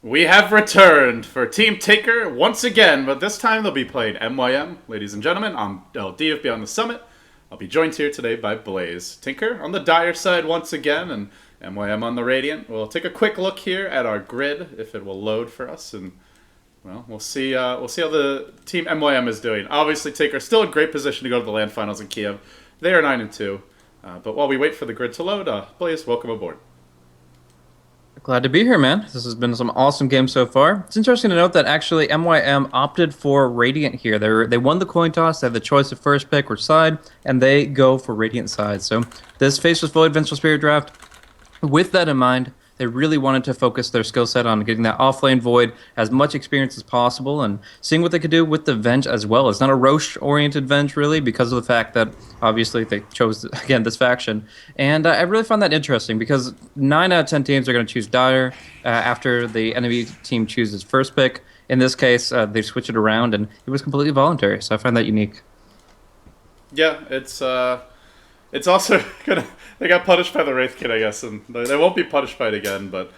We have returned for Team Tinker once again, but this time they'll be playing MYM. Ladies and gentlemen, I'm LD of Beyond the Summit. I'll be joined here today by Blaze. Tinker on the dire side once again, and MYM on the Radiant. We'll take a quick look here at our grid, if it will load for us, and well, we'll see how the Team MYM is doing. Obviously, Tinker still in great position to go to the LAN finals in Kiev. They are 9-2. But while we wait for the grid to load, Blaze, welcome aboard. Glad to be here, man. This has been some awesome games so far. It's interesting to note that actually MYM opted for Radiant here. They won the coin toss, they have the choice of first pick or side, and they go for Radiant side. So this Faceless Void Vengeful Spirit draft, with that in mind, they really wanted to focus their skill set on getting that offlane Void as much experience as possible and seeing what they could do with the Venge as well. It's not a Roche-oriented Venge, really, because of the fact that, obviously, they chose, again, this faction. And I really found that interesting because 9 out of 10 teams are going to choose Dire after the enemy team chooses first pick. In this case, they switch it around, and it was completely voluntary, so I find that unique. Yeah, it's also gonna. They got punished by the Wraith Kid, I guess, and they won't be punished by it again. But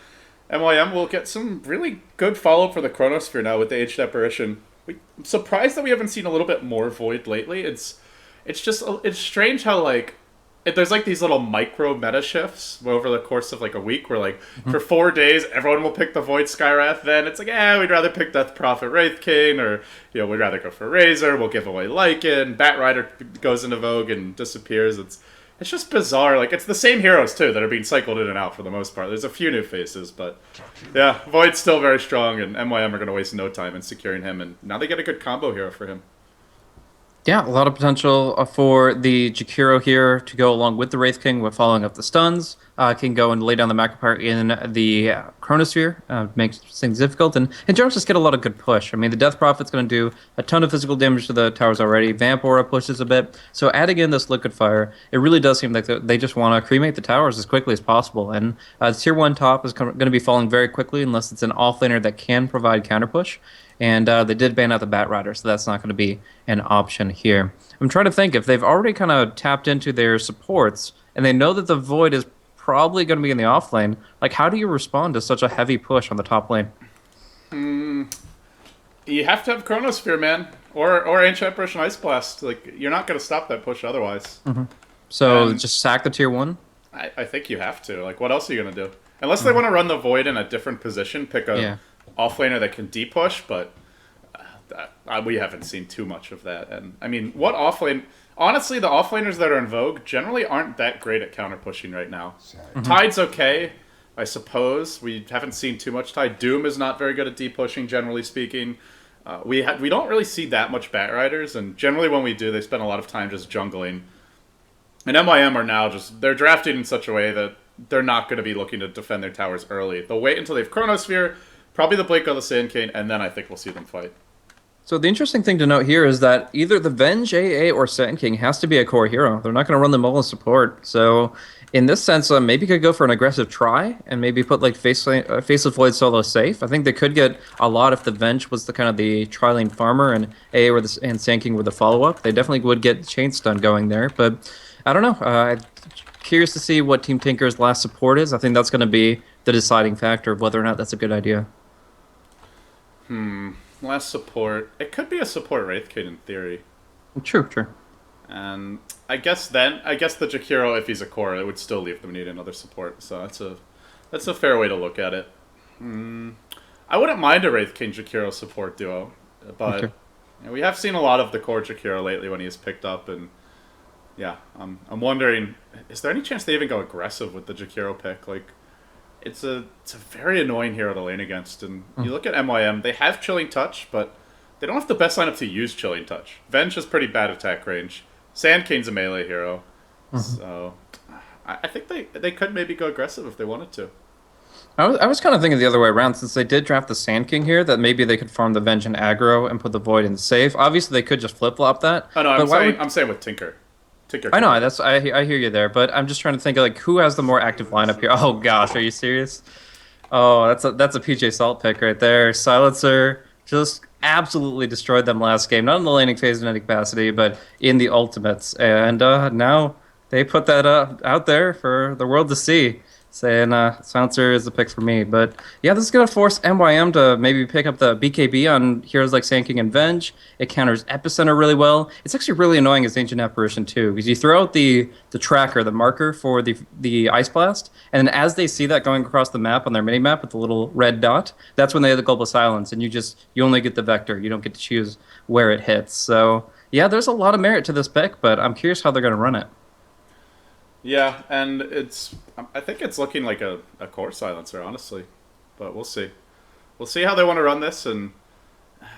MYM will get some really good follow-up for the Chronosphere now with the Aged Apparition. I'm surprised that we haven't seen a little bit more Void lately. It's strange how there's these little micro meta shifts over the course of a week where for 4 days everyone will pick the Void Skywrath, then it's we'd rather pick Death Prophet Wraith King, or we'd rather go for Razor, we'll give away Lycan, Bat Rider goes into vogue and disappears. It's just bizarre. It's the same heroes too that are being cycled in and out for the most part. There's a few new faces, but yeah, Void's still very strong, and MYM are going to waste no time in securing him, and now they get a good combo hero for him. Yeah, a lot of potential for the Jakiro here to go along with the Wraith King with following up the stuns. Can go and lay down the Macropart in the Chronosphere, makes things difficult, and Jones just get a lot of good push. I mean, the Death Prophet's going to do a ton of physical damage to the towers already. Vamp Aura pushes a bit, so adding in this Liquid Fire, it really does seem like they just want to cremate the towers as quickly as possible, and Tier 1 top is going to be falling very quickly unless it's an offlaner that can provide counter push. And they did ban out the Bat Rider, so that's not going to be an option here. I'm trying to think if they've already kind of tapped into their supports, and they know that the Void is probably going to be in the off lane. How do you respond to such a heavy push on the top lane? You have to have Chronosphere, man, or Ancient Apparition Ice Blast. You're not going to stop that push otherwise. So just sack the Tier 1? I think you have to. What else are you going to do? Unless they want to run the Void in a different position, pick a offlaner that can de-push, but we haven't seen too much of that. And I mean, what offlane? Honestly, the offlaners that are in vogue generally aren't that great at counter pushing right now. Tide's okay, I suppose. We haven't seen too much Tide. Doom is not very good at de-pushing, generally speaking. We don't really see that much Bat Riders, and generally when we do, they spend a lot of time just jungling. And MYM are now they're drafting in such a way that they're not going to be looking to defend their towers early. They'll wait until they have Chronosphere, probably the Blink of the Sand King, and then I think we'll see them fight. So the interesting thing to note here is that either the Venge, AA, or Sand King has to be a core hero. They're not going to run them all as support. So in this sense, maybe could go for an aggressive try and maybe put Faceless Void solo safe. I think they could get a lot if the Venge was the tri-lane farmer and AA and Sand King were the follow-up. They definitely would get Chain Stun going there. But I don't know. I'm curious to see what Team Tinker's last support is. I think that's going to be the deciding factor of whether or not that's a good idea. Last support. It could be a support Wraith Kid in theory. True. And I guess the Jakiro, if he's a core, it would still leave them needing another support. So that's a fair way to look at it. I wouldn't mind a Wraith King Jakiro support duo, but we have seen a lot of the core Jakiro lately when he is picked up, and yeah, I'm wondering, is there any chance they even go aggressive with the Jakiro pick? It's a very annoying hero to lane against, and you look at MYM, they have Chilling Touch, but they don't have the best lineup to use Chilling Touch. Venge has pretty bad attack range. Sand King's a melee hero, so I think they could maybe go aggressive if they wanted to. I was kind of thinking the other way around, since they did draft the Sand King here, that maybe they could farm the Venge and aggro and put the Void in safe. Obviously, they could just flip-flop that. Oh no, I'm saying with Tinker. I know, I hear you there, but I'm just trying to think who has the more active lineup here. Oh gosh, are you serious? Oh, that's a PJ Salt pick right there. Silencer just absolutely destroyed them last game, not in the laning phase in any capacity, but in the ultimates, and now they put that out there for the world to see. saying Silencer is the pick for me. But yeah, this is going to force MYM to maybe pick up the BKB on heroes like Sand King and Venge. It counters Epicenter really well. It's actually really annoying as Ancient Apparition too, because you throw out the tracker, the marker for the Ice Blast, and then as they see that going across the map on their mini map with the little red dot, that's when they have the Global Silence, and you only get the vector. You don't get to choose where it hits. So yeah, there's a lot of merit to this pick, but I'm curious how they're going to run it. Yeah, and I think it's looking like a core silencer, honestly. But we'll see. We'll see how they want to run this. And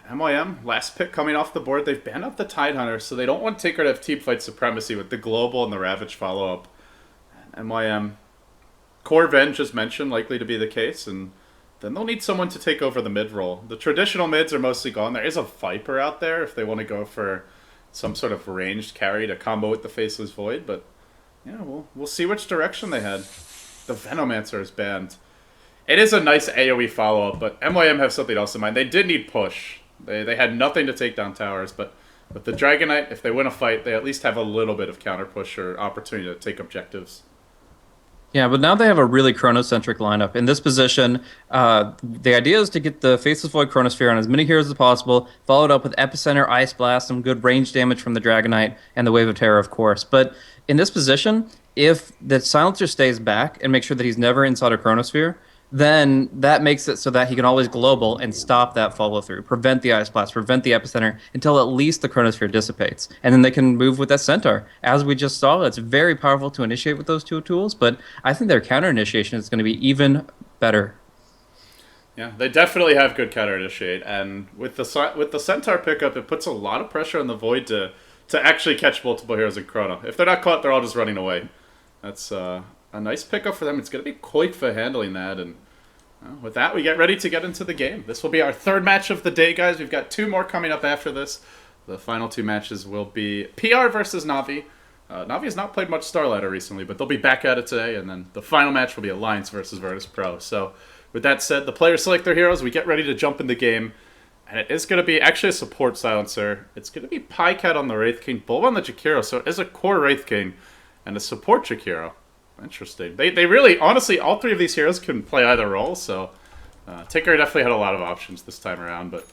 MYM, last pick coming off the board, they've banned up the Tidehunter, so they don't want Tinker to have teamfight supremacy with the Global and the Ravage follow-up. MYM, core Venge, as mentioned, likely to be the case, and then they'll need someone to take over the mid role. The traditional mids are mostly gone. There is a Viper out there if they want to go for some sort of ranged carry to combo with the Faceless Void, but yeah, we'll see which direction they head. The Venomancer is banned. It is a nice AoE follow-up, but MYM have something else in mind. They did need push. They had nothing to take down towers, but with the Dragonite, if they win a fight, they at least have a little bit of counter push or opportunity to take objectives. Yeah, but now they have a really chronocentric lineup. In this position, the idea is to get the Faceless Void Chronosphere on as many heroes as possible, followed up with Epicenter, Ice Blast, some good range damage from the Dragonite, and the Wave of Terror, of course. But in this position, if the Silencer stays back and make sure that he's never inside a Chronosphere, then that makes it so that he can always global and stop that follow through, prevent the Ice Blast, prevent the Epicenter until at least the Chronosphere dissipates. And then they can move with that Centaur. As we just saw, it's very powerful to initiate with those two tools, but I think their counter initiation is going to be even better. Yeah, they definitely have good counter initiate, and with the Centaur pickup, it puts a lot of pressure on the Void to actually catch multiple heroes in Chrono. If they're not caught, they're all just running away. That's a nice pickup for them. It's going to be Koikfa handling that, and with that, we get ready to get into the game. This will be our third match of the day, guys. We've got two more coming up after this. The final two matches will be PR versus Navi. Navi has not played much Starladder recently, but they'll be back at it today, and then the final match will be Alliance versus Virtus Pro. So, with that said, the players select their heroes. We get ready to jump in the game, and it is going to be actually a support silencer. It's going to be Pycat on the Wraith King, Bulb on the Jakiro, so it is a core Wraith King and a support Jakiro. Interesting. They really, honestly, all three of these heroes can play either role, so Tinker definitely had a lot of options this time around, but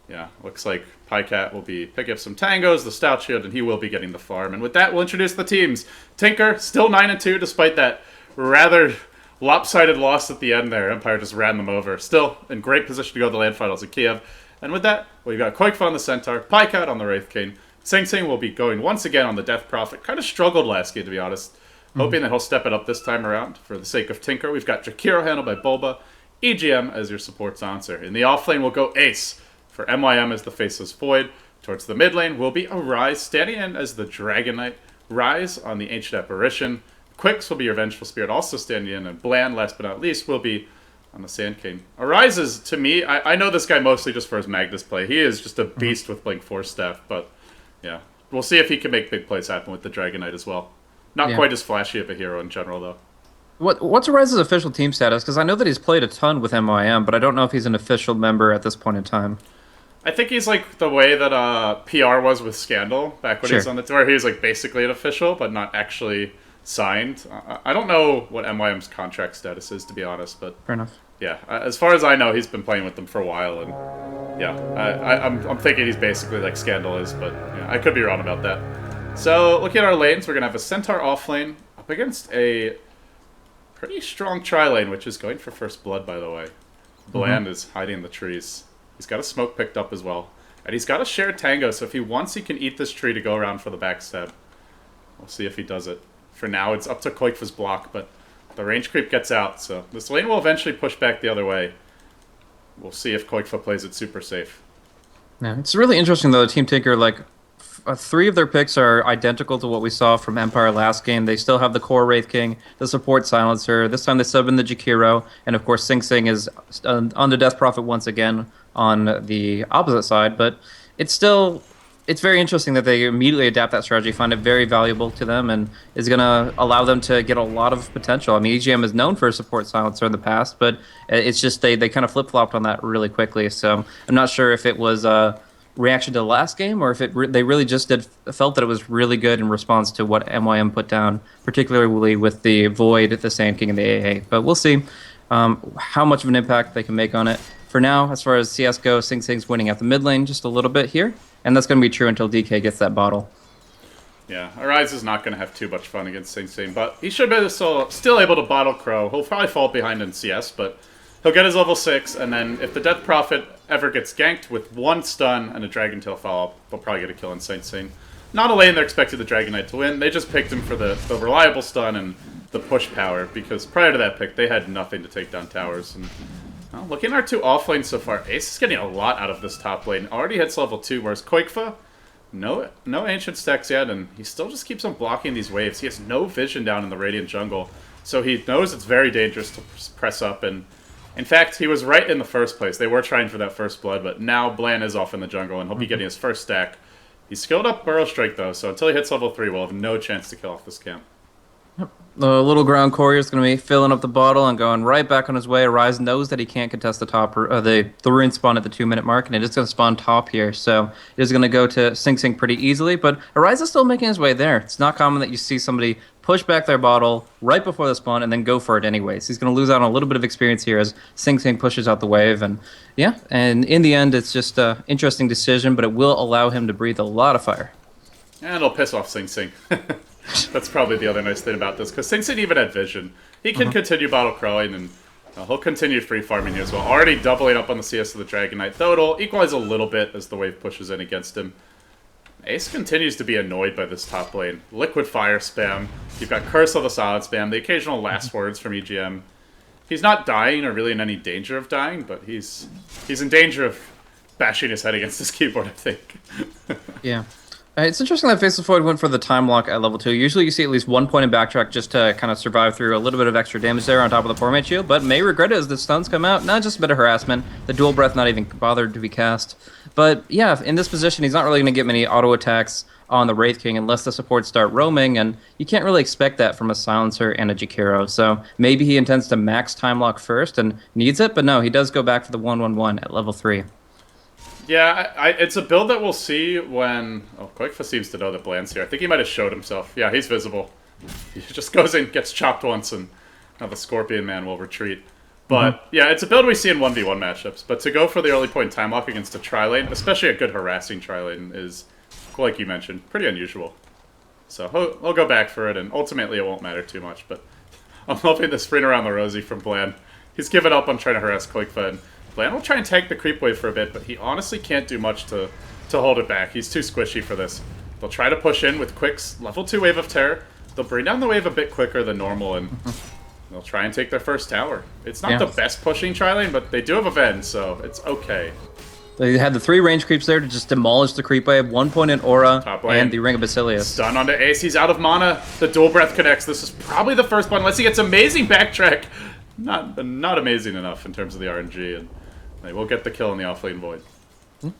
yeah, looks like Pycat will be picking up some tangos, the Stout Shield, and he will be getting the farm. And with that, we'll introduce the teams. Tinker, still 9-2, despite that rather lopsided loss at the end there. Empire just ran them over. Still in great position to go to the land finals in Kiev. And with that, we've got Koikfa on the Centaur, Pycat on the Wraith King. Sing Sing will be going once again on the Death Prophet. Kind of struggled last game, to be honest. Hoping that he'll step it up this time around for the sake of Tinker. We've got Jakiro handled by Bulba, EGM as your support silencer. In the off lane, we'll go Ace for MYM as the Faceless Void. Towards the mid lane will be Arise, standing in as the Dragonite. Rise on the Ancient Apparition. Quicks will be your Vengeful Spirit, also standing in. And Bland, last but not least, will be on the Sand King. Arise is, to me, I know this guy mostly just for his Magnus play. He is just a beast with Blink Force Staff, but yeah. We'll see if he can make big plays happen with the Dragonite as well. Not quite as flashy of a hero in general, though. What's Arise's official team status? Because I know that he's played a ton with MYM, but I don't know if he's an official member at this point in time. I think he's like the way that PR was with Scandal back when he was on the tour. He was like basically an official, but not actually signed. I don't know what MYM's contract status is, to be honest, but Fair enough. Yeah, as far as I know, he's been playing with them for a while, and yeah, I'm thinking he's basically like Scandal is, but yeah, I could be wrong about that. So, looking at our lanes, we're going to have a Centaur off lane up against a pretty strong tri-lane, which is going for first blood, by the way. Bland is hiding in the trees. He's got a smoke picked up as well. And he's got a shared tango, so if he wants, he can eat this tree to go around for the backstab. We'll see if he does it. For now, it's up to Koikfa's block, but the range creep gets out, so this lane will eventually push back the other way. We'll see if Koikfa plays it super safe. Yeah, it's really interesting, though, Team Tinker, like, three of their picks are identical to what we saw from Empire last game. They still have the core Wraith King, the support silencer. This time they sub in the Jakiro, and of course Sing Sing is on the Death Prophet once again on the opposite side. But it's very interesting that they immediately adapt that strategy, find it very valuable to them, and is going to allow them to get a lot of potential. I mean, EGM is known for a support silencer in the past, but it's just they kind of flip-flopped on that really quickly. So I'm not sure if it was reaction to the last game, or if they really just felt that it was really good in response to what MYM put down, particularly with the Void, the Sand King, and the AA. But we'll see how much of an impact they can make on it. For now, as far as CS goes, Sing Sing's winning at the mid lane just a little bit here, and that's going to be true until DK gets that bottle. Yeah, Arise is not going to have too much fun against Sing Sing, but he should be still able to bottle Crow. He'll probably fall behind in CS, but he'll get his level 6, and then if the Death Prophet ever gets ganked with one stun and a Dragon Tail follow-up, they'll probably get a kill on Sing Sing. Not a lane they're expecting the Dragon Knight to win. They just picked him for the reliable stun and the push power, because prior to that pick, they had nothing to take down towers. And well, looking at our two off lanes so far, Ace is getting a lot out of this top lane. Already hits level 2, whereas Koikfa, no ancient stacks yet, and he still just keeps on blocking these waves. He has no vision down in the Radiant jungle, so he knows it's very dangerous to press up. And in fact, he was right in the first place. They were trying for that first blood, but now Blan is off in the jungle, and he'll be getting his first stack. He's skilled up Burrow Strike, though, so until he hits level 3, we'll have no chance to kill off this camp. The little ground courier is going to be filling up the bottle and going right back on his way. Arise knows that he can't contest the top, the rune spawn at the 2-minute mark, and it is going to spawn top here. So it is going to go to Sing Sing pretty easily, but Arise is still making his way there. It's not common that you see somebody push back their bottle right before the spawn and then go for it anyways. He's going to lose out on a little bit of experience here as Sing Sing pushes out the wave. And yeah, and in the end, it's just an interesting decision, but it will allow him to breathe a lot of fire. And it'll piss off Sing Sing. That's probably the other nice thing about this, because Sing Sing even had vision. He can continue bottle crawling, and he'll continue free farming here as well. Already doubling up on the CS of the Dragon Knight, though it'll equalize a little bit as the wave pushes in against him. Ace continues to be annoyed by this top lane. Liquid Fire spam. You've got Curse of the Solid spam, the occasional last words from EGM. He's not dying or really in any danger of dying, but he's in danger of bashing his head against his keyboard, I think. Yeah. It's interesting that Faceless Void went for the time lock at level 2. Usually you see at least 1 point in backtrack just to kind of survive through a little bit of extra damage there on top of the poor mate shield, but may regret it as the stuns come out. Not just a bit of harassment. The dual breath not even bothered to be cast. But yeah, in this position, he's not really going to get many auto attacks on the Wraith King unless the supports start roaming, and you can't really expect that from a Silencer and a Jakiro. So maybe he intends to max time lock first and needs it, but no, he does go back for the 1-1-1 at level 3. Yeah, it's a build that we'll see when... Oh, Koikfa seems to know that Bland's here. I think he might have showed himself. Yeah, he's visible. He just goes in, gets chopped once, and now the Scorpion Man will retreat. But, yeah, it's a build we see in 1v1 matchups. But to go for the early point time lock against a tri-lane, especially a good harassing tri-lane, is, like you mentioned, pretty unusual. So he'll go back for it, and ultimately it won't matter too much. But I'm loving the sprint around the Rosie from Bland. He's given up on trying to harass Koikfa, and Bland will try and tank the creep wave for a bit, but he honestly can't do much to hold it back. He's too squishy for this. They'll try to push in with Quick's level 2 Wave of Terror. They'll bring down the wave a bit quicker than normal, and they'll try and take their first tower. It's not the best pushing tri-lane, but they do have a Ven, so it's okay. They had the 3 range creeps there to just demolish the creep wave, 1 point in Aura, and the Ring of Basilius. Stun onto Ace, he's out of mana. The dual breath connects. This is probably the first one, unless he gets amazing backtrack. Not amazing enough in terms of the RNG, and they will get the kill in the offlane Void.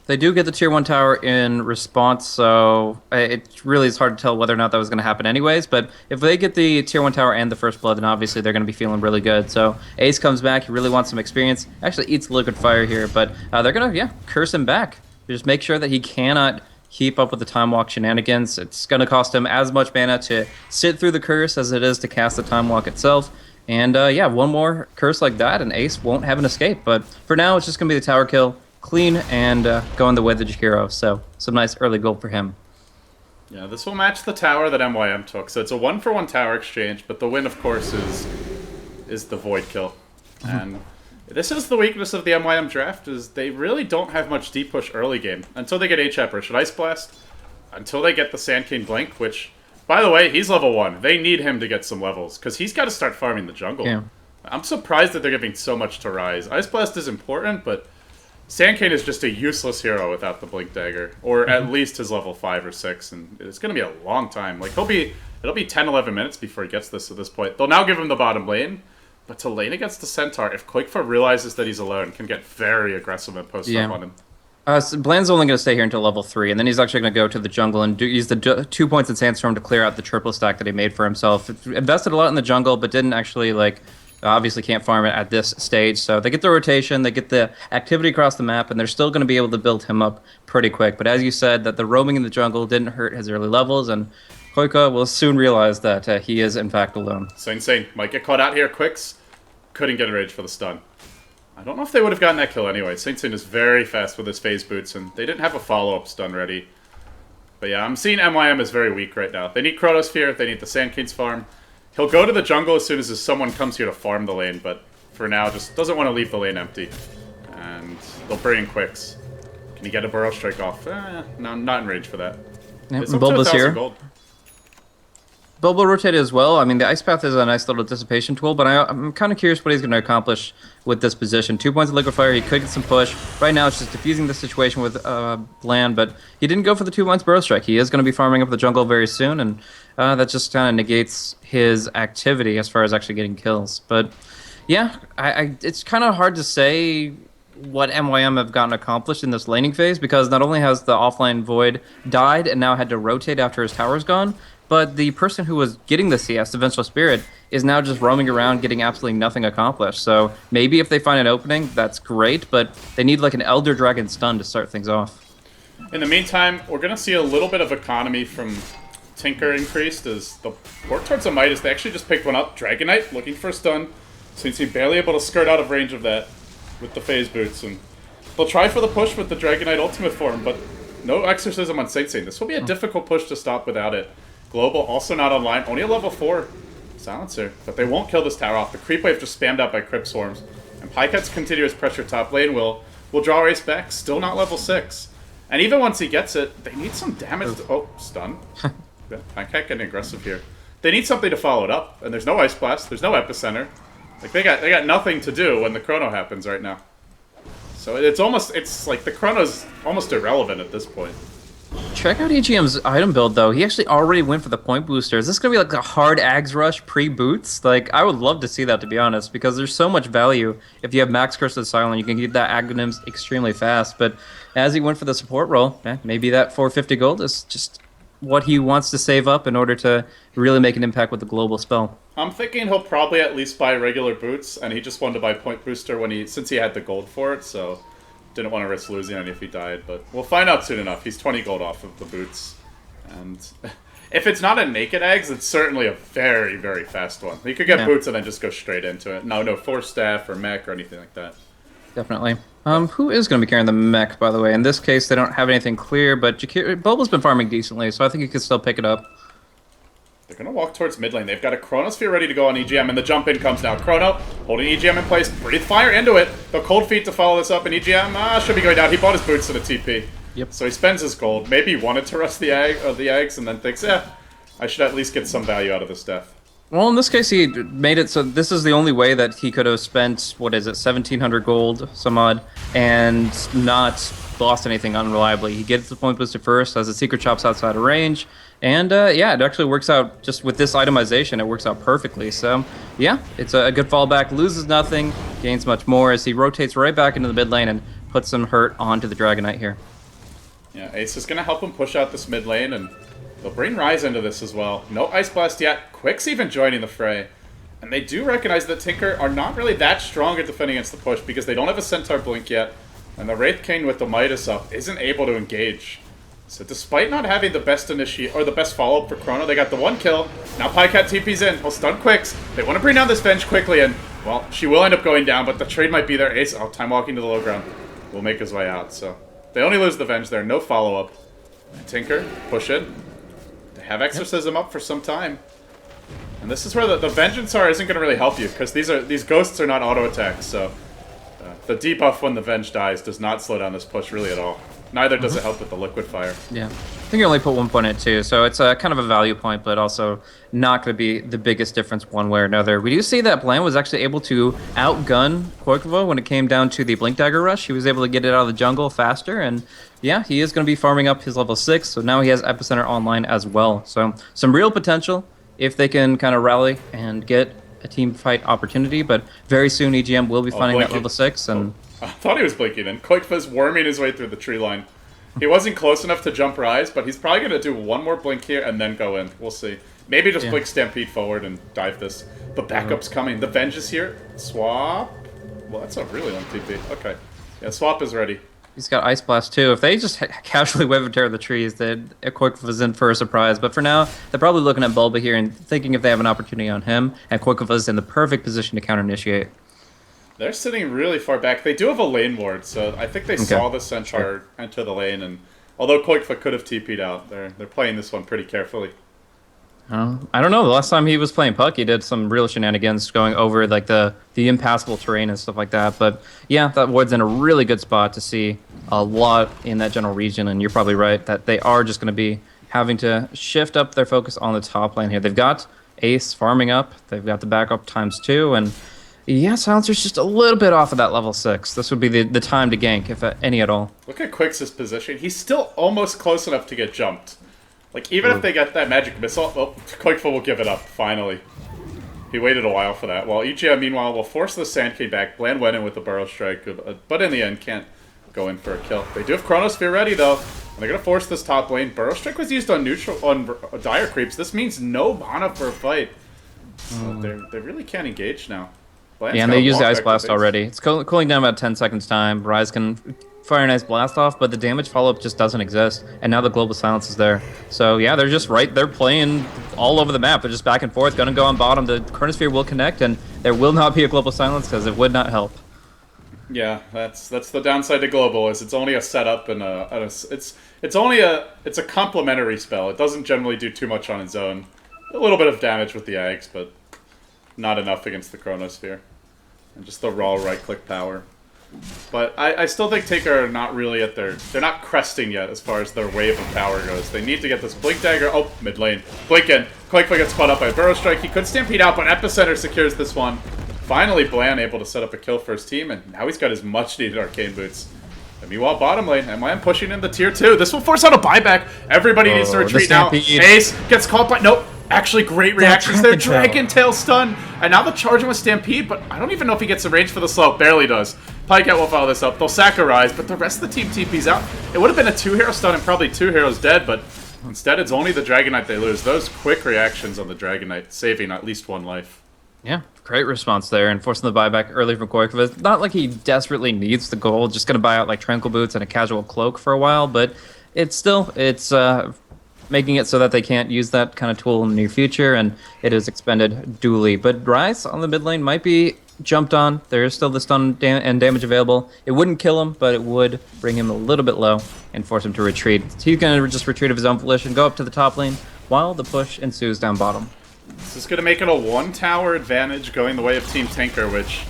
They do get the tier 1 tower in response, so it really is hard to tell whether or not that was going to happen anyways, but if they get the tier 1 tower and the first blood, then obviously they're going to be feeling really good. So Ace comes back, he really wants some experience, actually eats Liquid Fire here, but they're going to, curse him back. Just make sure that he cannot keep up with the time walk shenanigans. It's going to cost him as much mana to sit through the curse as it is to cast the time walk itself. And one more curse like that, and Ace won't have an escape. But for now, it's just going to be the tower kill, clean, and going the way of the Jakiro. So some nice early gold for him. Yeah, this will match the tower that MYM took. So it's a 1-for-1 tower exchange, but the win, of course, is the Void kill. And this is the weakness of the MYM draft, is they really don't have much deep push early game. Until they get HF or should Ice Blast, until they get the Sand King Blink, which... By the way, he's level 1. They need him to get some levels, because he's got to start farming the jungle. Yeah. I'm surprised that they're giving so much to Rise. Ice Blast is important, but Sand King is just a useless hero without the Blink Dagger. Or at least his level 5 or 6, and it's going to be a long time. Like, it'll be 10, 11 minutes before he gets this at this point. They'll now give him the bottom lane, but to lane against the Centaur, if Koikfa realizes that he's alone, can get very aggressive and post up on him. So Bland's only going to stay here until level 3, and then he's actually going to go to the jungle and use the 2 points in Sandstorm to clear out the triple stack that he made for himself. Invested a lot in the jungle, but didn't actually Obviously can't farm it at this stage, so they get the rotation, they get the activity across the map, and they're still going to be able to build him up pretty quick. But as you said, that the roaming in the jungle didn't hurt his early levels, and Koika will soon realize that he is in fact alone. So insane. Might get caught out here. Quicks couldn't get enraged for the stun. I don't know if they would have gotten that kill anyway. Saint is very fast with his phase boots, and they didn't have a follow-up stun ready. But yeah, I'm seeing MYM is very weak right now. They need Chronosphere, they need the Sand King's farm. He'll go to the jungle as soon as someone comes here to farm the lane, but for now, just doesn't want to leave the lane empty. And they'll bring in Quicks. Can he get a Burrow Strike off? No, not in range for that. Yep, It's up Bulba's to 1,000 here. gold. Bulba rotated as well. I mean, the Ice Path is a nice little dissipation tool, but I'm kind of curious what he's going to accomplish with this position. 2 points of Liquid Fire, he could get some push. Right now, it's just diffusing the situation with Bland, but he didn't go for the 2 points Burrow Strike. He is going to be farming up the jungle very soon, and that just kind of negates his activity as far as actually getting kills. But yeah, it's kind of hard to say what MYM have gotten accomplished in this laning phase, because not only has the offline Void died and now had to rotate after his tower's gone, but the person who was getting the CS, the Vengeful Spirit, is now just roaming around getting absolutely nothing accomplished. So maybe if they find an opening, that's great, but they need like an Elder Dragon stun to start things off. In the meantime, we're going to see a little bit of economy from Tinker increased as the port towards the Midas. They actually just picked one up. Dragonite looking for a stun. Seems to be barely able to skirt out of range of that with the phase boots. And they'll try for the push with the Dragonite ultimate form, but no Exorcism on Saint. This will be a difficult push to stop without it. Global also not online. Only a level 4 Silencer. But they won't kill this tower off. The creep wave just spammed out by Crypt Swarms. And Pycat's continuous pressure top lane will draw Race back. Still not level 6. And even once he gets it, they need some damage to... Oh, stun. Yeah, Pycat getting aggressive here. They need something to follow it up. And there's no Ice Blast. There's no Epicenter. Like, they got nothing to do when the Chrono happens right now. So it's like the Chrono's almost irrelevant at this point. Check out EGM's item build, though. He actually already went for the point booster. Is this going to be like a hard Ags Rush pre-boots? Like, I would love to see that, to be honest, because there's so much value. If you have Max Curse of the Silent, you can get that Aghanims extremely fast. But as he went for the support role, maybe that 450 gold is just what he wants to save up in order to really make an impact with the global spell. I'm thinking he'll probably at least buy regular boots, and he just wanted to buy point booster since he had the gold for it, so... Didn't want to risk losing any if he died, but we'll find out soon enough. He's 20 gold off of the boots. And if it's not a naked eggs, it's certainly a very, very fast one. He could get boots and then just go straight into it. No Force Staff or mech or anything like that. Definitely. Who is going to be carrying the mech, by the way? In this case, they don't have anything clear, but Bulba's been farming decently, so I think he can still pick it up. They're going to walk towards mid lane. They've got a Chronosphere ready to go on EGM, and the jump in comes now. Chrono holding EGM in place. Breathe Fire into it. The Cold Feet to follow this up, and EGM should be going down. He bought his boots to the TP. Yep. So he spends his gold. Maybe he wanted to rust the eggs, and then thinks, I should at least get some value out of this death. Well, in this case, he made it so this is the only way that he could have spent, 1,700 gold, some odd, and not lost anything unreliably. He gets the point booster first, as the Secret Chop's outside of range, and it actually works out, just with this itemization, it works out perfectly. So, yeah, it's a good fallback, loses nothing, gains much more, as he rotates right back into the mid lane and puts some hurt onto the Dragonite here. Yeah, Ace is going to help him push out this mid lane, and they'll bring Rise into this as well. No Ice Blast yet. Quick's even joining the fray. And they do recognize that Tinker are not really that strong at defending against the push because they don't have a Centaur Blink yet. And the Wraith King with the Midas up isn't able to engage. So despite not having the best the best follow-up for Chrono, they got the one kill. Now Pycat TP's in. He'll stun Quicks. They want to bring down this Venge quickly, and, well, she will end up going down, but the trade might be there. Ace, time walking to the low ground, will make his way out. So they only lose the Venge there. No follow-up. Tinker, push it. They have Exorcism up for some time. And this is where the Vengeance isn't going to really help you, because these ghosts are not auto-attacks, so the debuff when the Venge dies does not slow down this push really at all. Neither does it help with the Liquid Fire. Yeah. I think you only put 1 point in it too, so it's kind of a value point, but also not going to be the biggest difference one way or another. We do see that Bland was actually able to outgun Koikova when it came down to the Blink Dagger Rush. He was able to get it out of the jungle faster, and yeah, he is going to be farming up his level 6, so now he has Epicenter online as well. So some real potential if they can kind of rally and get a team fight opportunity, but very soon EGM will be finding that level 6, and... I thought he was blinking in. Koikva's worming his way through the tree line. He wasn't close enough to jump Rise, but he's probably going to do one more blink here and then go in. We'll see. Maybe just blink Stampede forward and dive this. The backup's coming. The Venge is here. Swap. Well, that's a really long TP. Okay. Yeah, Swap is ready. He's got Ice Blast too. If they just casually wave and tear the trees, then Quick was in for a surprise. But for now, they're probably looking at Bulba here and thinking if they have an opportunity on him, and Quick is in the perfect position to counter-initiate. They're sitting really far back. They do have a lane ward, so I think they saw the Centaur enter the lane, and although Koikfa could have TP'd out, they're playing this one pretty carefully. I don't know. The last time he was playing Puck, he did some real shenanigans going over like the impassable terrain and stuff like that. But yeah, that ward's in a really good spot to see a lot in that general region. And you're probably right that they are just going to be having to shift up their focus on the top lane here. They've got Ace farming up. They've got the backup ×2. And yeah, Silencer's just a little bit off of that level 6. This would be the time to gank, if any at all. Look at Quick's position. He's still almost close enough to get jumped. Like, even if they get that magic missile, well, Koikfa will give it up, finally. He waited a while for that. While EGM, meanwhile, will force the Sand King back. Bland went in with the Burrow Strike, but in the end, can't go in for a kill. They do have Chronosphere ready, though. And they're going to force this top lane. Burrow Strike was used on Dire Creeps. This means no mana for a fight. So they really can't engage now. Bland's and they use the Ice Blast already. It's cooling down about 10 seconds time. Rise can fire an Ice Blast off, but the damage follow-up just doesn't exist. And now the Global Silence is there. So yeah, they're just They're playing all over the map. They're just back and forth, going to go on bottom. The Chronosphere will connect, and there will not be a Global Silence because it would not help. Yeah, that's the downside to Global, is it's only a setup and it's a complementary spell. It doesn't generally do too much on its own. A little bit of damage with the Ags, but not enough against the Chronosphere. And just the raw right-click power. But I still think Tinker are not really at their... They're not cresting yet as far as their wave of power goes. They need to get this Blink Dagger... Oh, mid lane. Blink in. Koikfa gets caught up by Burrow Strike. He could Stampede out, but Epicenter secures this one. Finally, Bland able to set up a kill for his team, and now he's got his much-needed Arcane Boots. And meanwhile, bottom lane, MYM pushing into tier 2. This will force out a buyback. Everybody needs to retreat now. Ace gets caught by... Nope. Actually, great reactions there. Dragon Tail stun. And now the charging with Stampede, but I don't even know if he gets the range for the slow. Barely does. Pycat will follow this up. They'll sack a Rise, but the rest of the team TP's out. It would have been a 2-hero stun and probably 2 heroes dead, but instead it's only the Dragon Knight they lose. Those quick reactions on the Dragon Knight, saving at least one life. Yeah, great response there, and forcing the buyback early from Koikfa. It's not like he desperately needs the gold, just going to buy out like Tranquil Boots and a casual cloak for a while, but it's making it so that they can't use that kind of tool in the near future, and it is expended duly. But Rise on the mid lane might be jumped on. There is still the stun and damage available. It wouldn't kill him, but it would bring him a little bit low and force him to retreat. He's going to just retreat of his own volition, go up to the top lane, while the push ensues down bottom. This is going to make it a 1-tower advantage going the way of Team Tinker, which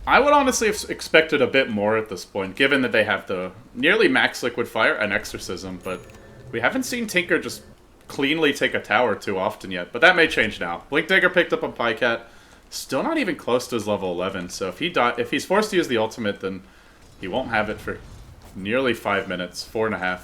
I would honestly have expected a bit more at this point, given that they have the nearly max Liquid Fire and Exorcism, but we haven't seen Tinker just cleanly take a tower too often yet, but that may change now. Blink Dagger picked up on Pycat, still not even close to his level 11, so if he's forced to use the ultimate, then he won't have it for nearly 5 minutes, 4.5.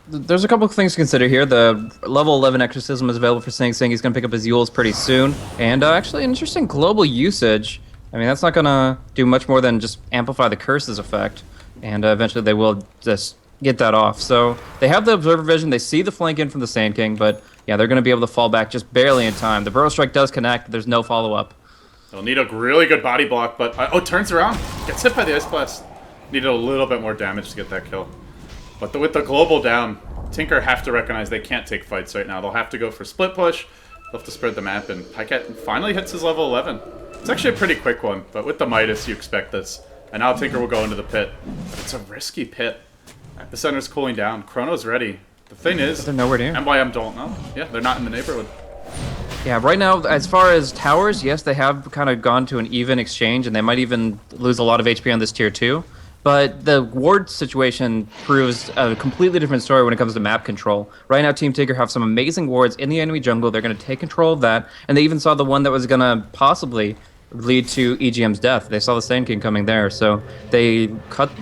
There's a couple of things to consider here. The level 11 Exorcism is available for Sing Sing. He's going to pick up his Yules pretty soon. And actually, an interesting global usage. I mean, that's not going to do much more than just amplify the Curse's effect. And eventually they will just get that off. So they have the Observer Vision. They see the flank in from the Sand King. But yeah, they're going to be able to fall back just barely in time. The Burrow Strike does connect. There's no follow-up. They'll need a really good body block, but... oh, turns around. Gets hit by the Ice Blast. Needed a little bit more damage to get that kill. But with the global down, Tinker have to recognize they can't take fights right now. They'll have to go for split push. They'll have to spread the map, and Pycat finally hits his level 11. It's actually a pretty quick one, but with the Midas, you expect this. And now Tinker will go into the pit. But it's a risky pit. Epicenter's cooling down. Chrono's ready. The thing is, they're nowhere near. MYM don't know. Yeah, they're not in the neighborhood. Yeah, right now, as far as towers, yes, they have kind of gone to an even exchange, and they might even lose a lot of HP on this tier 2. But the ward situation proves a completely different story when it comes to map control. Right now, Team Tinker have some amazing wards in the enemy jungle. They're going to take control of that, and they even saw the one that was going to possibly lead to EGM's death. They saw the Sand King coming there, so they cut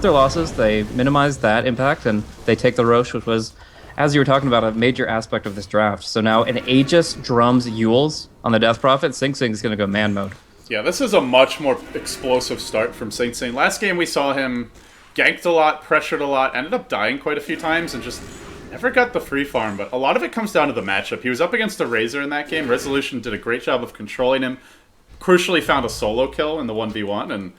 their losses, they minimized that impact, and they take the Roche, which was, as you were talking about, a major aspect of this draft. So now an Aegis drums Yules on the Death Prophet. Sing Sing's going to go man mode. Yeah, this is a much more explosive start from Sing Sing. Last game we saw him ganked a lot, pressured a lot, ended up dying quite a few times, and just Never got the free farm, but a lot of it comes down to the matchup. He was up against a Razor in that game. Resolution did a great job of controlling him. Crucially found a solo kill in the 1v1, and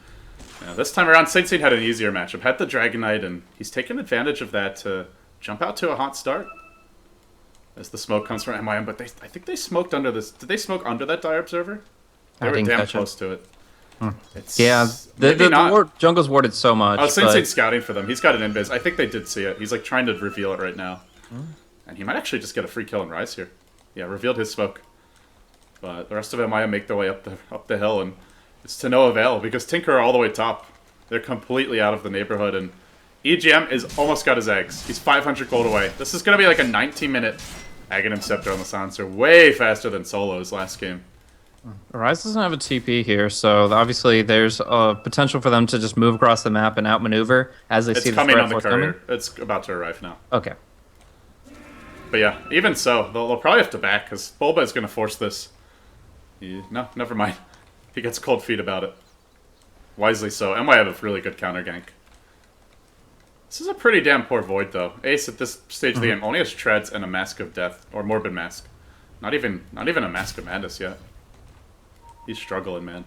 this time around, Saint had an easier matchup. Had the Dragon Knight, and he's taken advantage of that to jump out to a hot start. As the smoke comes from MYM, but I think they smoked under this. Did they smoke under that Dire Observer? They were damn close to it. Yeah, the jungle's warded so much. Oh, Saint's scouting for them. He's got an invis. I think they did see it. He's like trying to reveal it right now. And he might actually just get a free kill and Rise here. Yeah, revealed his smoke. But the rest of MYM make their way up the hill, and it's to no avail because Tinker are all the way top. They're completely out of the neighborhood, and EGM is almost got his eggs. He's 500 gold away. This is going to be like a 19-minute Aghanim Scepter on the Silencer. Way faster than Solo's last game. Rise doesn't have a TP here, so obviously there's a potential for them to just move across the map and outmaneuver as they see the coming threat on the force courier. coming. It's about to arrive now. Okay. But yeah, even so, they'll probably have to back, because Bulba is going to force this. No, never mind. He gets cold feet about it. Wisely so. MY have a really good counter gank. This is a pretty damn poor Void, though. Ace, at this stage of the game, only has Treads and a Mask of Death, or Morbid Mask. Not even a Mask of Madness yet. He's struggling, man.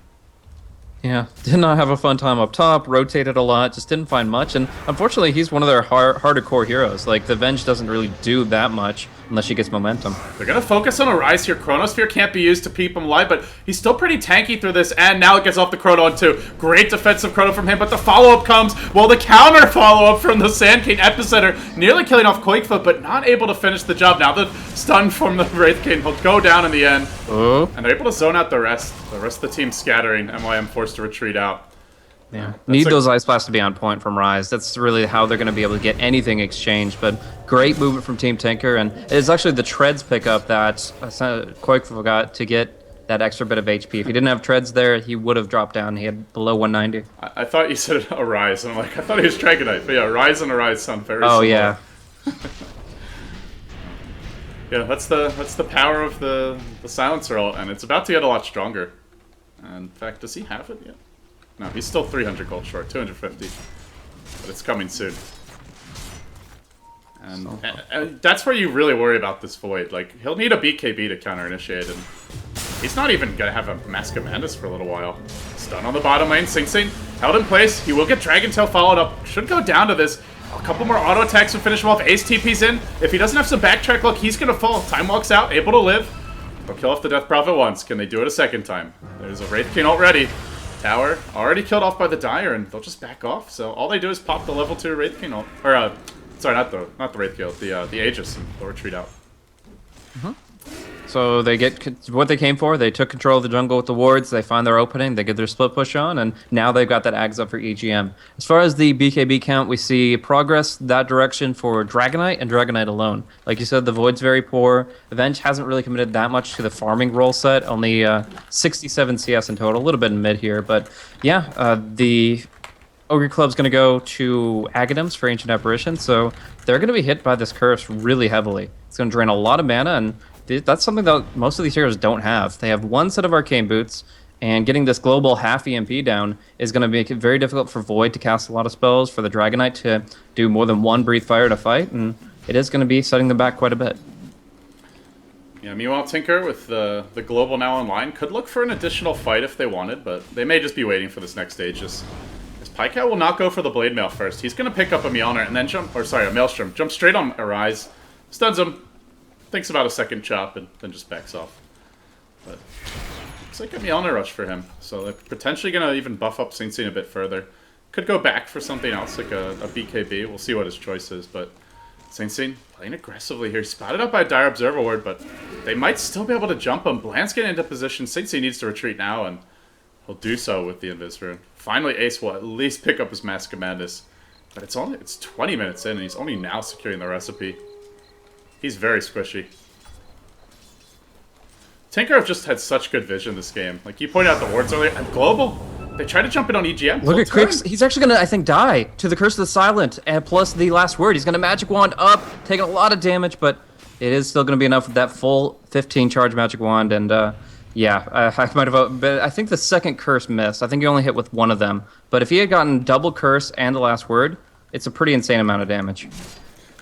Yeah, did not have a fun time up top, rotated a lot, just didn't find much, and unfortunately he's one of their harder core heroes. Like, the Venge doesn't really do that much unless she gets momentum. They're going to focus on a Rise here. Chronosphere can't be used to keep him alive, but he's still pretty tanky through this, and now it gets off the Chrono too. Great defensive Chrono from him, but the follow-up comes. Well, the counter follow-up from the Sand King Epicenter, nearly killing off Quakefoot, but not able to finish the job. Now the stun from the Wraith King will go down in the end, and they're able to zone out the rest. The rest of the team scattering. MYM forced to retreat out. Yeah, need those Ice Blasts to be on point from Rise. That's really how they're going to be able to get anything exchanged. But great movement from Team Tinker, and it's actually the Treads pickup that Quake forgot to get that extra bit of HP. If he didn't have Treads there, he would have dropped down. He had below 190. I thought you said a Rise, and I'm like, I thought he was Dragon Knight. But yeah, Rise and a Rise sound very similar. Yeah. Yeah, that's the power of the Silencer ult, and it's about to get a lot stronger. And in fact, does he have it yet? No, he's still 300 gold short, 250. But it's coming soon. And that's where you really worry about this Void. Like, he'll need a BKB to counter-initiate, and he's not even going to have a Mask of Madness for a little while. Stun on the bottom lane, Sing Sing held in place. He will get Dragon Tail followed up. Should go down to this. A couple more auto attacks will finish him off. Ace TP's in. If he doesn't have some backtrack luck, he's going to fall. Time walks out, able to live. They'll kill off the Death Prophet once. Can they do it a second time? There's a Wraith King ult ready. Tower already killed off by the Dire, and they'll just back off. So all they do is pop the level 2 Wraith King ult. Or, sorry, not the Wraith King ult, the Aegis, and they'll retreat out. So they get what they came for. They took control of the jungle with the wards. They find their opening. They get their split push on, and now they've got that Ags up for EGM. As far as the BKB count, we see progress that direction for Dragonite and Dragonite alone. Like you said, the Void's very poor. Avenge hasn't really committed that much to the farming role set. Only 67 CS in total, a little bit in mid here. But yeah, the Ogre Club's going to go to Aghanims for Ancient Apparition, so they're going to be hit by this curse really heavily. It's going to drain a lot of mana, and that's something that most of these heroes don't have. They have one set of Arcane Boots, and getting this global half EMP down is going to make it very difficult for Void to cast a lot of spells, for the Dragonite to do more than one Breathe Fire to fight, and it is going to be setting them back quite a bit. Yeah, meanwhile, Tinker, with the global now online, could look for an additional fight if they wanted, but they may just be waiting for this next stage. As Pycat will not go for the Blade Mail first. He's going to pick up a Mjolnir and then a Maelstrom. Jump straight on Arise, stuns him, thinks about a second chop, and then just backs off. But looks like a Mjolnir rush for him. So they're potentially going to even buff up Sing Sing a bit further. Could go back for something else, like a BKB. We'll see what his choice is, but Sing Sing playing aggressively here. Spotted up by a Dire Observer Ward, but they might still be able to jump him. Bland's getting into position. Sing Sing needs to retreat now, and he'll do so with the Invis Rune. Finally, Ace will at least pick up his Mask of Madness. But it's 20 minutes in, and he's only now securing the recipe. He's very squishy. Tinker have just had such good vision this game. Like you pointed out the wards earlier, and global. They tried to jump in on EGM. Look at Quicks. He's actually going to, I think, die to the Curse of the Silent, and plus the last word. He's going to Magic Wand up, taking a lot of damage, but it is still going to be enough with that full 15 charge Magic Wand, and yeah, I might have, but I think the second curse missed. I think he only hit with one of them. But if he had gotten double curse and the last word, it's a pretty insane amount of damage.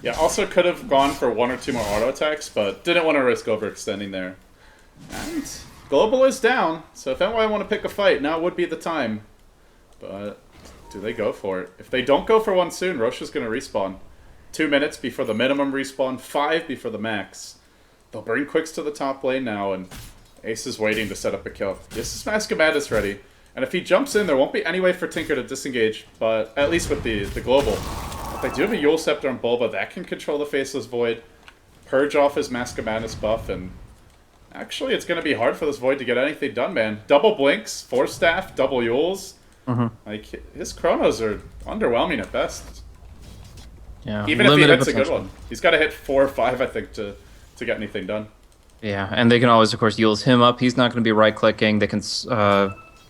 Yeah, also could have gone for 1 or 2 more auto attacks, but didn't want to risk overextending there. And Global is down, so if NY want to pick a fight, now would be the time. But do they go for it? If they don't go for one soon, Roshan's going to respawn. 2 minutes before the minimum respawn, 5 before the max. They'll bring Quicks to the top lane now, and Ace is waiting to set up a kill. This is Mask of Madness ready. And if he jumps in, there won't be any way for Tinker to disengage, but at least with the Global. If they do have a Yule Scepter and Bulba, that can control the Faceless Void, purge off his Mask of Madness buff, and actually it's going to be hard for this Void to get anything done, man. Double Blinks, Force Staff, double Yules. Like, his Chronos are underwhelming at best. Yeah, even if he hits a good one. He's got to hit 4 or 5, I think, to get anything done. Yeah, and they can always, of course, Yules him up. He's not going to be right-clicking. They can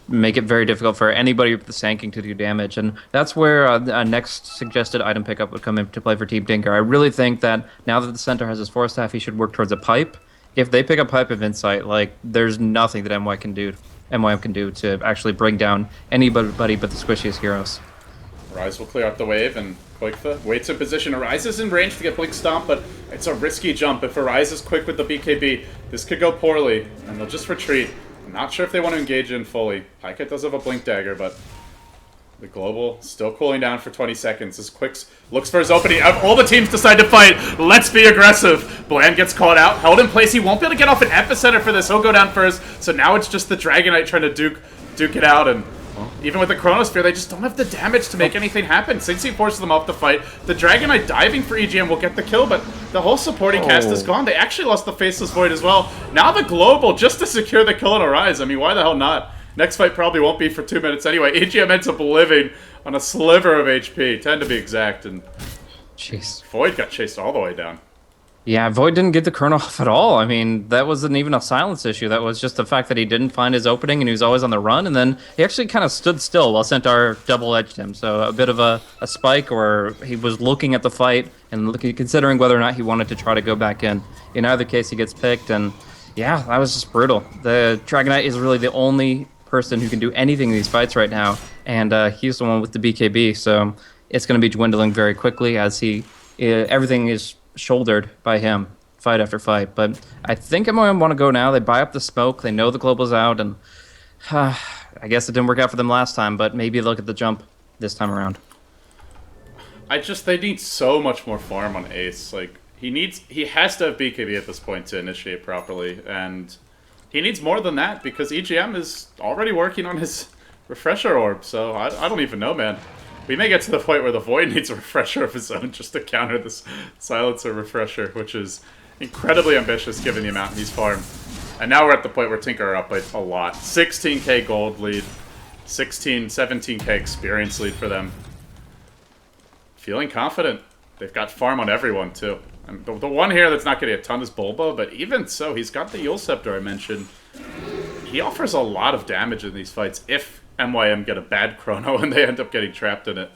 make it very difficult for anybody with the Sanking to do damage. And that's where a next suggested item pickup would come into play for Team Tinker. I really think that now that the center has his Force Staff, he should work towards a pipe. If they pick a Pipe of Insight, like, there's nothing that MYM can do to actually bring down anybody but the squishiest heroes. Rise will clear up the wave, and Quickfa waits in position. Arise is in range to get Blink Stomp, but it's a risky jump. If Arise is quick with the BKB, this could go poorly, and they'll just retreat. I'm not sure if they want to engage in fully. Pyket does have a Blink Dagger, but the Global still cooling down for 20 seconds. As Quicks looks for his opening. All the teams decide to fight. Let's be aggressive. Bland gets caught out, held in place. He won't be able to get off an Epicenter for this. He'll go down first. So now it's just the Dragonite trying to duke it out, and even with the Chronosphere, they just don't have the damage to make anything happen. Since he forces them off the fight, the Dragonite diving for EGM will get the kill, but the whole supporting cast is gone. They actually lost the Faceless Void as well. Now the Global, just to secure the kill on Arise. I mean, why the hell not? Next fight probably won't be for 2 minutes anyway. EGM ends up living on a sliver of HP, 10 to be exact, and jeez, Void got chased all the way down. Yeah, Void didn't get the Chrono off at all. I mean, that wasn't even a silence issue. That was just the fact that he didn't find his opening and he was always on the run. And then he actually kind of stood still while Centaur double-edged him. So a bit of a spike, or he was looking at the fight and considering whether or not he wanted to try to go back in. In either case, he gets picked. And yeah, that was just brutal. The Dragonite is really the only person who can do anything in these fights right now. And he's the one with the BKB. So it's going to be dwindling very quickly as everything is shouldered by him fight after fight. But I think MYM want to go now. They buy up the smoke. They know the Global's out, and I guess it didn't work out for them last time, but maybe look at the jump this time around. They need so much more farm on Ace. Like, he has to have BKB at this point to initiate properly, and he needs more than that because EGM is already working on his Refresher Orb, so I don't even know, man. We may get to the point where the Void needs a Refresher of his own just to counter this Silencer Refresher, which is incredibly ambitious given the amount he's farmed. And now we're at the point where Tinker are up by a lot. 16k gold lead, 17k experience lead for them. Feeling confident. They've got farm on everyone, too. And the one here that's not getting a ton is Bulba, but even so, he's got the Yule Scepter I mentioned. He offers a lot of damage in these fights if MYM get a bad Chrono and they end up getting trapped in it.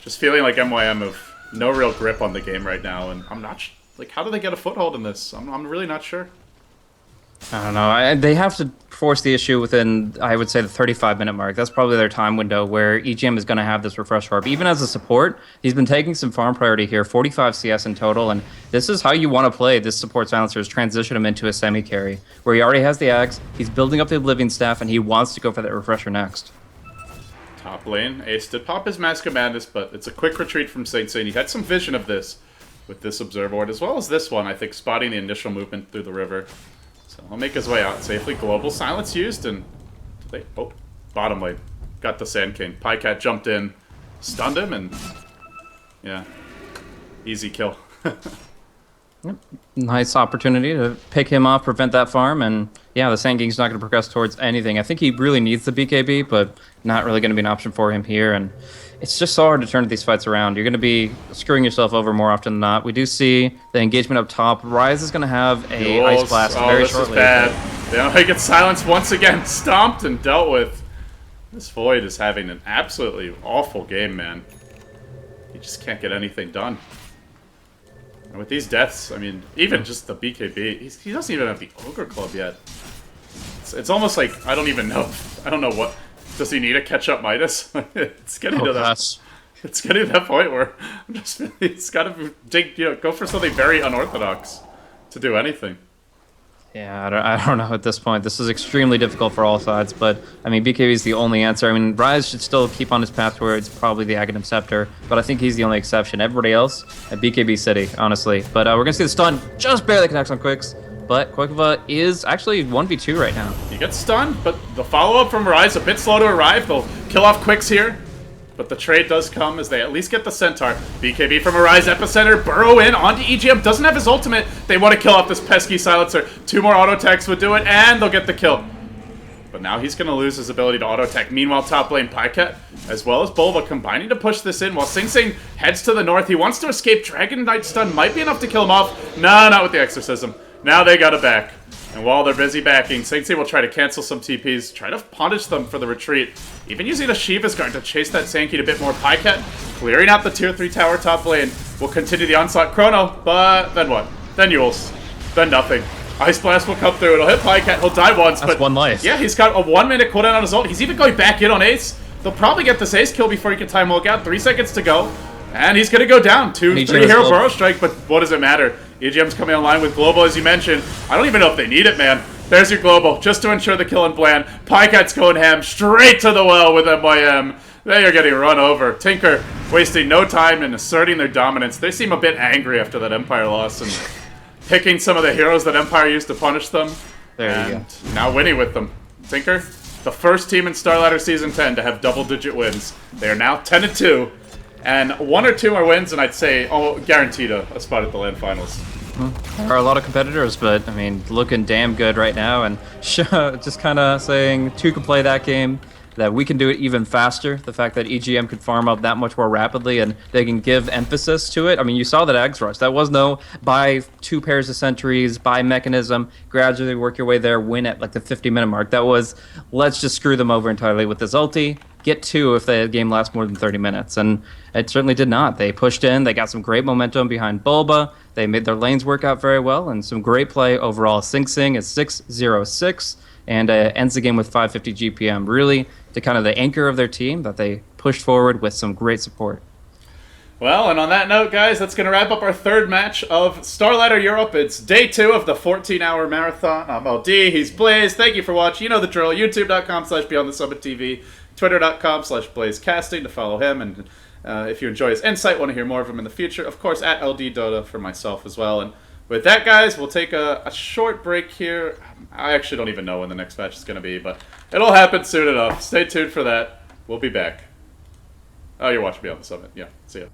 Just feeling like MYM have no real grip on the game right now, and I'm not like, how do they get a foothold in this? I'm really not sure. I don't know. They have to force the issue within, I would say, the 35-minute mark. That's probably their time window where EGM is going to have this Refresh Orb. Even as a support, he's been taking some farm priority here, 45 CS in total, and this is how you want to play this support silencer, is transition him into a semi-carry, where he already has the Axe, he's building up the Oblivion Staff, and he wants to go for that Refresher next. Top lane, Ace did pop his Mask of Madness, but it's a quick retreat from Saint Saint. He had some vision of this with this Observer Ward, as well as this one, I think, spotting the initial movement through the river. So he'll make his way out safely. Global Silence used, and bottom lane. Got the Sand King. Pycat jumped in, stunned him, and yeah, easy kill. Yep. Nice opportunity to pick him off, prevent that farm, and yeah, the Sand King's not going to progress towards anything. I think he really needs the BKB, but not really going to be an option for him here, and it's just so hard to turn these fights around. You're going to be screwing yourself over more often than not. We do see the engagement up top. Rise is going to have a Ice Blast very shortly. This is bad. Yeah, he gets silenced once again, stomped and dealt with. This Void is having an absolutely awful game, man. He just can't get anything done. And with these deaths, I mean, even just the BKB, he doesn't even have the Ogre Club yet. It's almost like, I don't even know. I don't know what. Does he need a catch-up Midas? It's getting to that. It's getting to that point where I'm just it's got to go for something very unorthodox to do anything. Yeah, I don't know at this point. This is extremely difficult for all sides, but I mean, BKB is the only answer. I mean, Rise should still keep on his path towards probably the Aghanim Scepter, but I think he's the only exception. Everybody else at BKB City, honestly. But we're going to see the stun just barely connects on Quicks, but Quickiva is actually 1v2 right now. He gets stunned, but the follow-up from Rise a bit slow to arrive. They'll kill off Quicks here. But the trade does come as they at least get the Centaur. BKB from Arise Epicenter, burrow in onto EGM, doesn't have his ultimate. They want to kill off this pesky silencer. 2 more auto attacks would do it, and they'll get the kill. But now he's going to lose his ability to auto attack. Meanwhile, top lane Pycat, as well as Bulba, combining to push this in while Sing Sing heads to the north. He wants to escape. Dragon Knight stun might be enough to kill him off. No, not with the Exorcism. Now they got it back. And while they're busy backing, Sing Sing will try to cancel some TPs, try to punish them for the retreat. Even using a Shiva's Guard to chase that Sankey a bit more. Pycat clearing out the tier 3 tower top lane. Will continue the onslaught Chrono, but then what? Then Yules. Then nothing. Ice Blast will come through. It'll hit Pycat. He'll die once, That's but 1 life. Yeah, he's got a 1 minute cooldown on his ult. He's even going back in on Ace. They'll probably get this Ace kill before he can time look out. 3 seconds to go. And he's going to go down. 2, 3 hero Burrow Strike, but what does it matter? EGM's coming online with Global, as you mentioned. I don't even know if they need it, man. There's your Global, just to ensure the kill and bland. Pycat's going ham, straight to the well with MYM. They are getting run over. Tinker wasting no time in asserting their dominance. They seem a bit angry after that Empire loss and picking some of the heroes that Empire used to punish them. There you go. Now winning with them. Tinker, the first team in Starladder Season 10 to have double-digit wins. They are now 10-2. And 1 or 2 more wins, and I'd say guaranteed a spot at the LAN Finals. There are a lot of competitors, but I mean, looking damn good right now, and just kind of saying 2 can play that game, that we can do it even faster. The fact that EGM could farm up that much more rapidly, and they can give emphasis to it. I mean, you saw that Ags Rush. That was no buy 2 pairs of sentries, buy mechanism, gradually work your way there, win at like the 50-minute mark. That was, let's just screw them over entirely with this ulti. Get 2 if the game lasts more than 30 minutes. And it certainly did not. They pushed in. They got some great momentum behind Bulba. They made their lanes work out very well. And some great play overall. Sing Sing is 6-0-6 and ends the game with 550 GPM. Really to kind of the anchor of their team that they pushed forward with some great support. Well, and on that note, guys, that's going to wrap up our 3rd match of Starladder Europe. It's day 2 of the 14-hour marathon. I'm LD. He's Blaze. Thank you for watching. You know the drill. YouTube.com/BeyondTheSummit.tv. Twitter.com/BlazeCasting to follow him. And if you enjoy his insight, want to hear more of him in the future, of course, at LD Dota for myself as well. And with that, guys, we'll take a short break here. I actually don't even know when the next match is going to be, but it'll happen soon enough. Stay tuned for that. We'll be back. Oh, you're watching Beyond the Summit. Yeah, see ya.